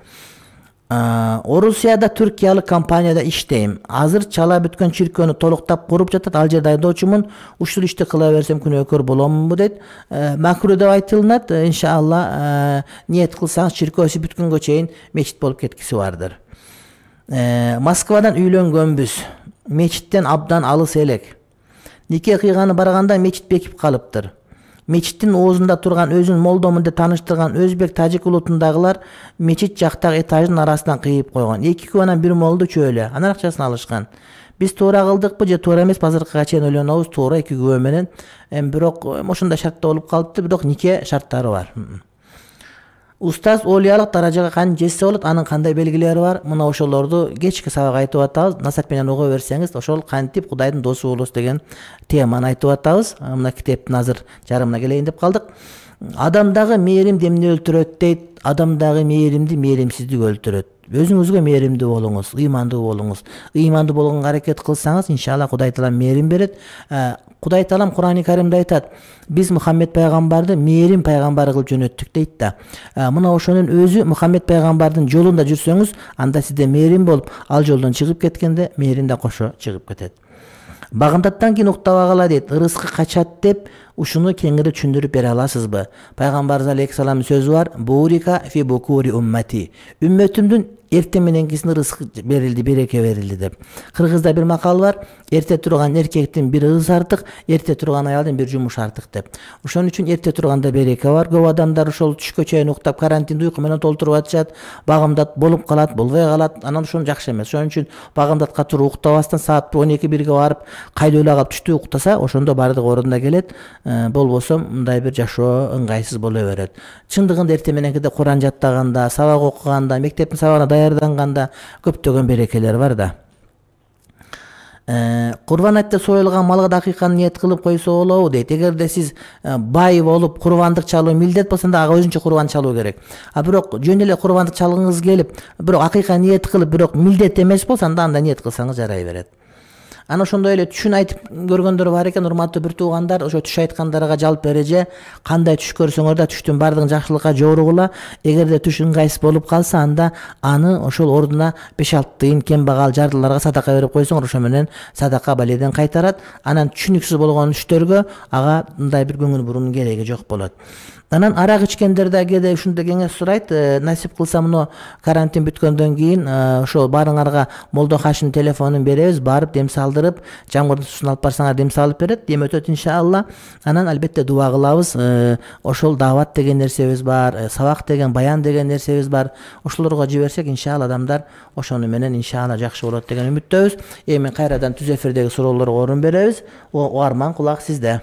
Орусияда түркиялык компанияда иштейм. Азыр чала бүткөн чиркөөнү толуктап куруп жатат. Ал жерде айдоочумун. Ушул ишти кыла берсем күнөөкөр боломунбу дейт. Макру деп айтылынат. Иншалла ниет кылсаңыз чиркөөсү бүткөнгө чейин мечит болуп кеткиси бардыр. Москвадан үйлөнгөнбүз. Мечиттен абдан алыс элек. Нике кыйганы барганда мечит бекип калыптыр. Мечиттин оозунда турган өзүн молдомун деп тааныштырган өзбек, тажик улутундагылар мечит жактагы этаждын арасынан кыйып койгон. 2 күбөнөн 1 молду чөөлө. Анын акчасын алышкан. Биз туура кылдыкпы же туура эмес, азыркыга чейин ойлонобуз, туура 2 күбө менен. Бирок ошондой шартта болуп калыпты, бирок нике шарттары бар. Устаз олиялык даражага кантип жетсе болот, анын кандай белгилери бар? Мына ошолорду кечки сабак айтып атабыз. Насап менен уга берсеңиз, ошол кантип Кудайдын досу болосуз деген теманы айтып атабыз. Мына китептин азыр жарымына келейин деп калдык. Адамдагы мээрим демни өлтүрөт дейт. Адамдагы мээримди мээримсиздик өлтүрөт. Өзүңүзгө мээримдүү болуңуз, ыймандуу болуңуз. Ыймандуу болгонго аракет кылсаңыз, иншалла Кудай таала мээрим берет. Кудай таалам Кур'ан-ы Каримде айтат: "Биз Мухаммед пайгамбарды мээрим пайгамбар кылып жөнөттүк" дейт да. Мына ошонун өзү Мухаммед пайгамбардын жолунда жүрсөңүз, анда сизде мээрим болуп, ал жолдон чыгып кеткенде мээрим да кошо чыгып кетет. Багымдаттан кийин уктабагыла дейт. Ырыскы качат деп ушуну кеңири түшүндүрүп бере аласызбы? Пайгамбарыбыз алейхиссаламдын сөзү бар: "Бурика фи букури уммати". Үммөтүмдүн эртең мененкисине рызык берилди, береке берилди деп. Кыргызда бир макал бар: эрте турган эркектин бир ыгыз артык, эрте турган аялдын бир жумуш артык деп. Ошон үчүн эрте турганда береке бар. Көп адамдар ошол түшкө чейин уктап, карантинди уйку менен толтуруп атышат. Багымдат болуп калат, болбой калат. Анан ошон жакшы эмес. Ошон үчүн багымдатка туруп уктабастан саат 12-1ге барып, кайда ойлой калып түштү уктаса, ошондо баардыгы ордуна келет. Болбосо мындай бир жашоо ыңгайсыз боло берет. Чындыгында эрте мененкиде Кур'ан жаттаганда, сабак окуганда, мектептин сабагына даярданганда көптөгөн берекелер бар да. Курбан айтта союлган малга дакыйканы ниет кылып койсо болобу дейт. Эгерде сиз бай болуп курбандык чалуу милдет болсо, анда ага өзүнчө курбан чалуу керек. Бирок жөн эле курбандык чалгыңыз келип, бирок акыйка ниет кылып, бирок милдет эмес болсо, анда ниет кылсаңыз жарай берет. Ана ошондой эле түшүн айтып көргөндөр бар экен, урматтуу бир туугандар. Ошо түш айткандарга жалп эреже: кандай түш көрсөңөр да түштүн баардыгын жакшылыкка жооругула. Эгерде түш ыңгайсыз болуп калса, анда аны ошол ордуна 5-6 тыйын кембагал жардыларга садака берип койсоңор, ошо менен садака баледен кайтарат. Анан түшүнүксүз болгон түштөргө ага мындай бир көңүл буруунун кереги жок болот. Анан арак ичкендер да кээде ушундай кеңеш сурайт. Насип кылса муну карантин бүткөндөн кийин ошо барыңарга Молдо Хашим телефонун беребиз, барып дем салдырып, жамгырдын суусун алып барсаңар дем салып берет, дем өтөт иншалла. Анан албетте дуа кылабыз. Ошол дават деген нерсебиз бар, сабак деген, баян деген нерсебиз бар. Ошолорго жиберсек, иншалла адамдар ошону менен иншалла жакшы болот деген үмүттөбүз. Эми кайрадан түз эфирдеги суроолорго орун беребиз. Угарман, кулак сизде.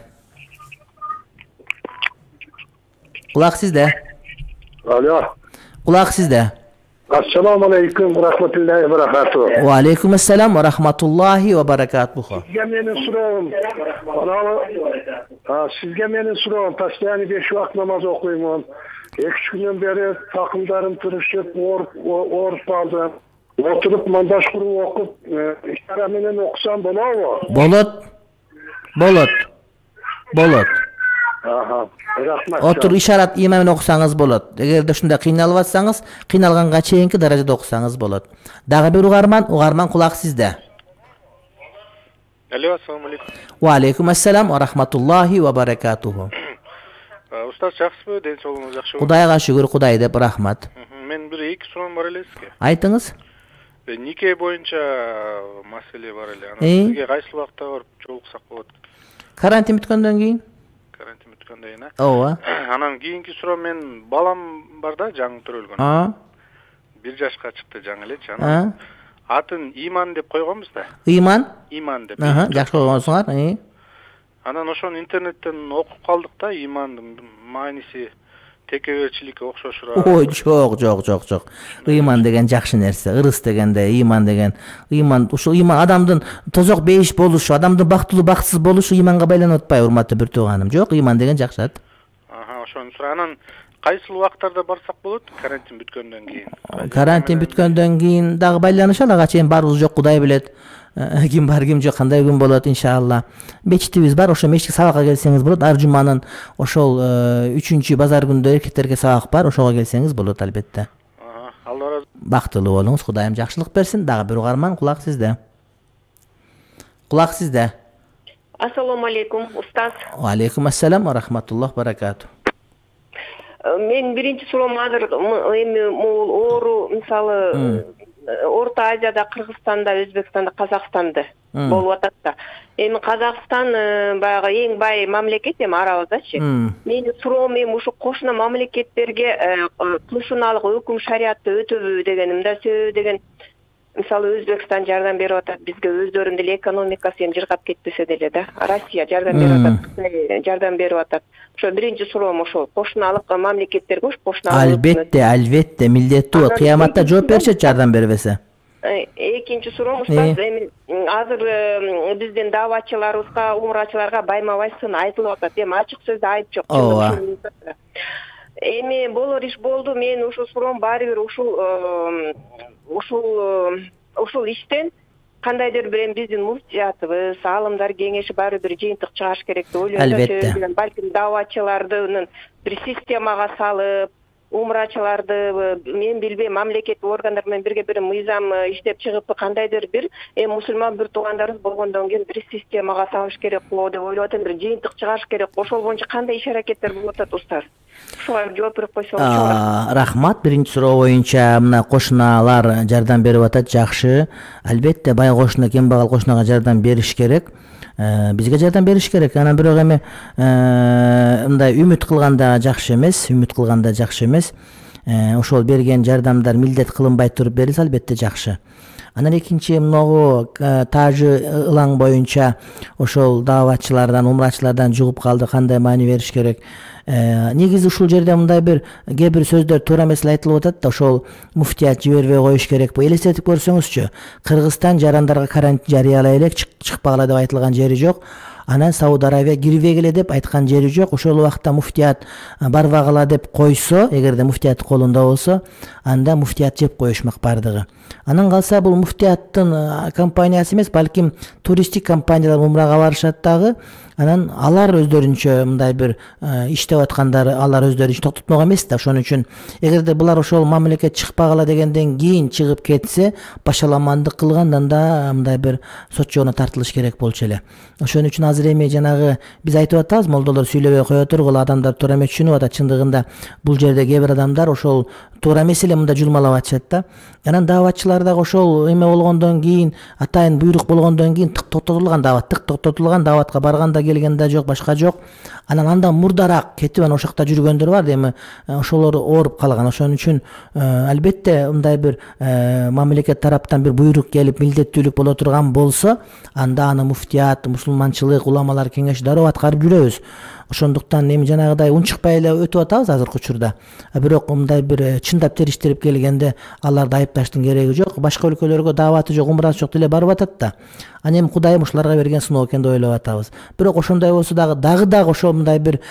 Kulak sizde. Alo. Kulak sizde. Assalamu alaikum ve rahmetullahi ve berekatuhu. Ve aleykümselam ve rahmetullahi ve berekatuhu. Sizge menin sorum. Sizge menin sorum. Taşlayani 5 vakit namaz okuyumun. 2 günden beri takımlarım tırışıp orup kaldı. Oturup montaj kurup okup işara menen okusam bolar mı? Bolat. Aha. Rahmat. Otur işaret iman okusanız bolat. Eğer de şunda kıynalıp atsanız, kıynalganга чейинки darajada okusanız bolat. Dagı bir ugarman kulak sizde. Alo, assalamu alaikum. Wa alaikum assalam wa rahmatullahi wa barakatuhu. Ustaz жақсыбы, денсаулығыңыз жақсы ма? Құдайға шүгір, Құдай деп рахмат. Мен бір екі сұрағым бар эле сізге. Айтыңыз. Неке бойынша мәселе бар эле. Сізге қайсы уақытта барып жолықсақ болады? Карантин бүткөндөн кийин? Карантин бүткөндөн кийин, Ооба. Анан кийинки суроо, мен балам бар да, жаңы төрөлгөн. 1 жашка чыкты жаңы элечи. Анан атын Иман деп койгонбуз да. Иман деп. Жакшы койгонсуңар. Анан ошону интернеттен окуп калдык да, Имандын мааниси текеберчиликке окшошураак. Ой, жок. Иман деген жакшы нерсе. Ырыс дегенде иман деген. Ушул иман адамдын тозок бейиш болушу, адамдын бактылуу бактсыз болушу иманга байланып атпайбы, урматтуу бир тууганым? Жок, иман деген жакшы. Ошону суранан кайсыл убактарда барсак болот? Карантин бүткөндөн кийин. Карантин бүткөндөн кийин дагы байланышат, ага чейин барбыз жок Кудай билет. Ким бар, ким жок, кандай күн болот иншалла. Мечитибиз бар, ошо мечитке сабакка келсеңиз болот. Ар жуманын ошол 3-чү базар күндө эркектерге сабак бар, ошого келсеңиз болот албетте. Алла разы. Бактылуу болуңуз, Кудайым жакшылык берсин. Дагы бир угарман, кулак сизде. Ассаламу алейкум, устаз. Ва алейкум ассалам ва рахматуллах баракату. Мен биринчи суроом азыр эми могул оору, мисалы Орта Азияда, Кыргызстанда, Өзбекстанда, Казакстанда болуп атат да. Эми Казакстан баягы эң бай мамлекет эми арабыздачы. Менин суроом эми ушу кошуна мамлекеттерге тушуналык өкүм шариатты өтөбү дегеним да, сөзү деген. Мисалы Өзбекстан жардам берип атат бизге, өздөрүнүн деле экономикасы эми жыргап кетпесе деле да. Россия жардам берип атат, жардам берип атат. Ошо биринчи суроом ошол. Кошуналык мамлекеттерге уш кошуналык. Албетте, милдеттүү. Кыяматта жооп беришет жардам бербесе. Экинчи суроом, устаз, эми азыр биздин даватчыларыбызга, умрачыларга байма-бай сын айтылып атат. Эми ачык сөздө айып жок. Эми болор иш болду. Мен ушул суроом баары бир ушул иштен кандайдыр бир биздин муфтиятыбыз, аалымдар кеңеши баары бир жыйынтык чыгарыш керек деп ойлойм. Албетте. Балким даватчылардын бир системага салып, умрачыларды, мен билбейм, мамлекет органдар менен бирге бир мыйзам иштеп чыгып, кандайдыр бир мусулман бир туугандарыбыз болгондон кийин бир системага салыш керек болот деп ойлоп атам. Бир жыйынтык чыгарыш керек. Ошол боюнча кандай иш-аракеттер болуп атат, устаз? Ушуга жооп берип койсоңуз. Рахмат. Биринчи суроо боюнча мына кошуналар жардам берип атат, жакшы. Албетте бай кошуна, кембагал кошунага жардам бериш керек. Бизге жардам бериш керек. Анан бирок эми мындай үмүт кылганда жакшы эмес. Ошол берген жардамдар милдет кылынбай туруп берилсе албетте жакшы. Анан экинчи могу тажы ылаң боюнча ошол даватчылардан, умрачылардан жугуп калды, кандай маани бериш керек? Негизи ушул жерде мындай бир кээ бир сөздөр туура эмес айтылып атат да, ошол муфтият жибербей коюш керек. Бу элестетип көрсөңүзчү, Кыргызстан жарандарга карантин жарыялай элек, чыкпагыла деп айтылган жери жок. Анан Сауд Арабия кирбегиле деп айткан жери жок. Ошол убакта муфтият барбагыла деп койсо, эгерде муфтият колунда болсо, анда муфтият жеп коюшмак бардыгы. Анан калса бул муфтияттын компаниясы эмес, балким туристтик компаниялар умрага барышат дагы. Анан алар өздөрүнчө мындай бир иштеп аткандары, алар өздөрү үчүн токтотмок эмес да. Ошон үчүн эгерде булар ошол мамлекет чыкпагыла дегенден кийин чыгып кетсе, башаламандык кылган, анда мындай бир сот жоона тартылыш керек болчу эле. Ошон үчүн азыр эми жанагы биз айтып атабыз, молдолор сүйлөбөй кое тургула, адамдар туура эмес түшүнүп атат. Чындыгында бул жерде кээ бир адамдар ошол туура эмес эле мында журмалап атышат да. Анан даватчылар дагы ошол эме болгондон кийин, атайын буйрук болгондон кийин токтотулган даватка барганда келгенде жок, башка жок. Андан мурдараак кетип анан ошакта жүргөндөр бар, эми ошолор ооруп калган. Ошон үчүн албетте мындай бир мамлекет тараптан бир буйрук келип милдеттүүлүк боло турган болсо, анда аны муфтият, мусулманчылык, уламалар кеңеши дароо аткарып жүрөбүз. Ошондуктан эми жанагыдай унчукпай эле өтүп атабыз азыркы учурда. Бирок мындай бир чындап териштирип келгенде аларды айыпташтын кереги жок. Башка өлкөлөргө дааваты жок, умурасы жок деле барып атат да. Аны эми Кудайым ушуларга берген сыноо экен деп ойлоп атабыз. Бирок ошондой болсо дагы ошо мындай бир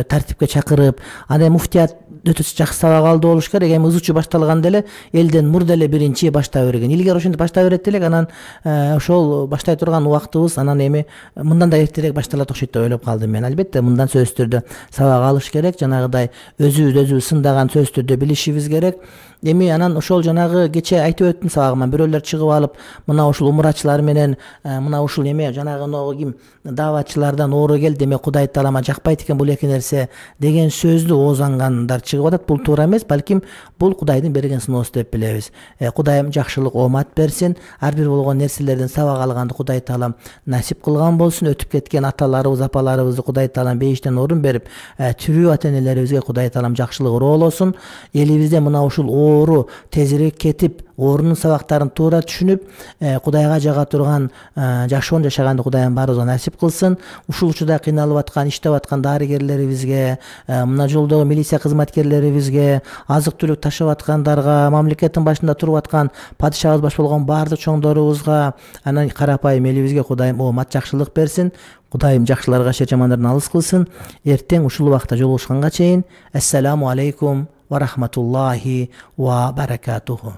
тартипке чакырып, аны муфтият өтө жакшы сабак алды болуш керек. Эми ызычуу башталганда эле элден мурда эле биринчи баштай берген. Илгери ошентип баштай берет элек, анан ошол баштай турган убактыбыз анан эми мындан да эртерээк башталат окшойт деп ойлоп калдым мен. Албетте мындан сөзсүз түрдө сабак алыш керек, жанагыдай өзүбүз сындаган сөзсүз түрдө билишибиз керек. Эми анан ошол жанагы кече айтып өттүм сабагыман, бирөөлөр чыгып алып, мына ушул умурачылар менен мына ушул эме жанагы ким дааватчылардан оору келди, эме Кудай таалама жакпайт экен бул эки нерсе деген сөздү оозангандар чыгып атат. Бул туура эмес, балким бул Кудайдын берген сыноосу деп билебиз. Кудайым жакшылык оомат берсин, ар бир болгон нерселерден сабак алганды Кудай таалам насип кылган болсун. Өтүп кеткен аталарыбыз, апаларыбызды Кудай таалам бейиштен орун берип, тирүү ата энелерибизге Кудай таалам жакшылык ыроолосун. Элибизде мына ушул оору тезирээк кетип, оорунун сабактарын туура түшүнүп, Кудайга жага турган жашоон жашаганды Кудайым баарыбызга насип кылсын. Ушул учурда кыйналып аткан, иштеп аткан дарыгерлерибизге, мына жолдогу милиция кызматкерлерибизге, азык түлүк ташып аткандарга, мамлекеттин башында туруп аткан падышабыз баш болгон баардык чоңдорубузга, анан карапайым элибизге Кудайым оомат жакшылык берсин. Кудайым жакшыларга шер жамандардан алыс кылсын. Эртең ушул убакта жолугушканга чейин, ассаламу алейкум ва рахматуллахи ва баракатуху.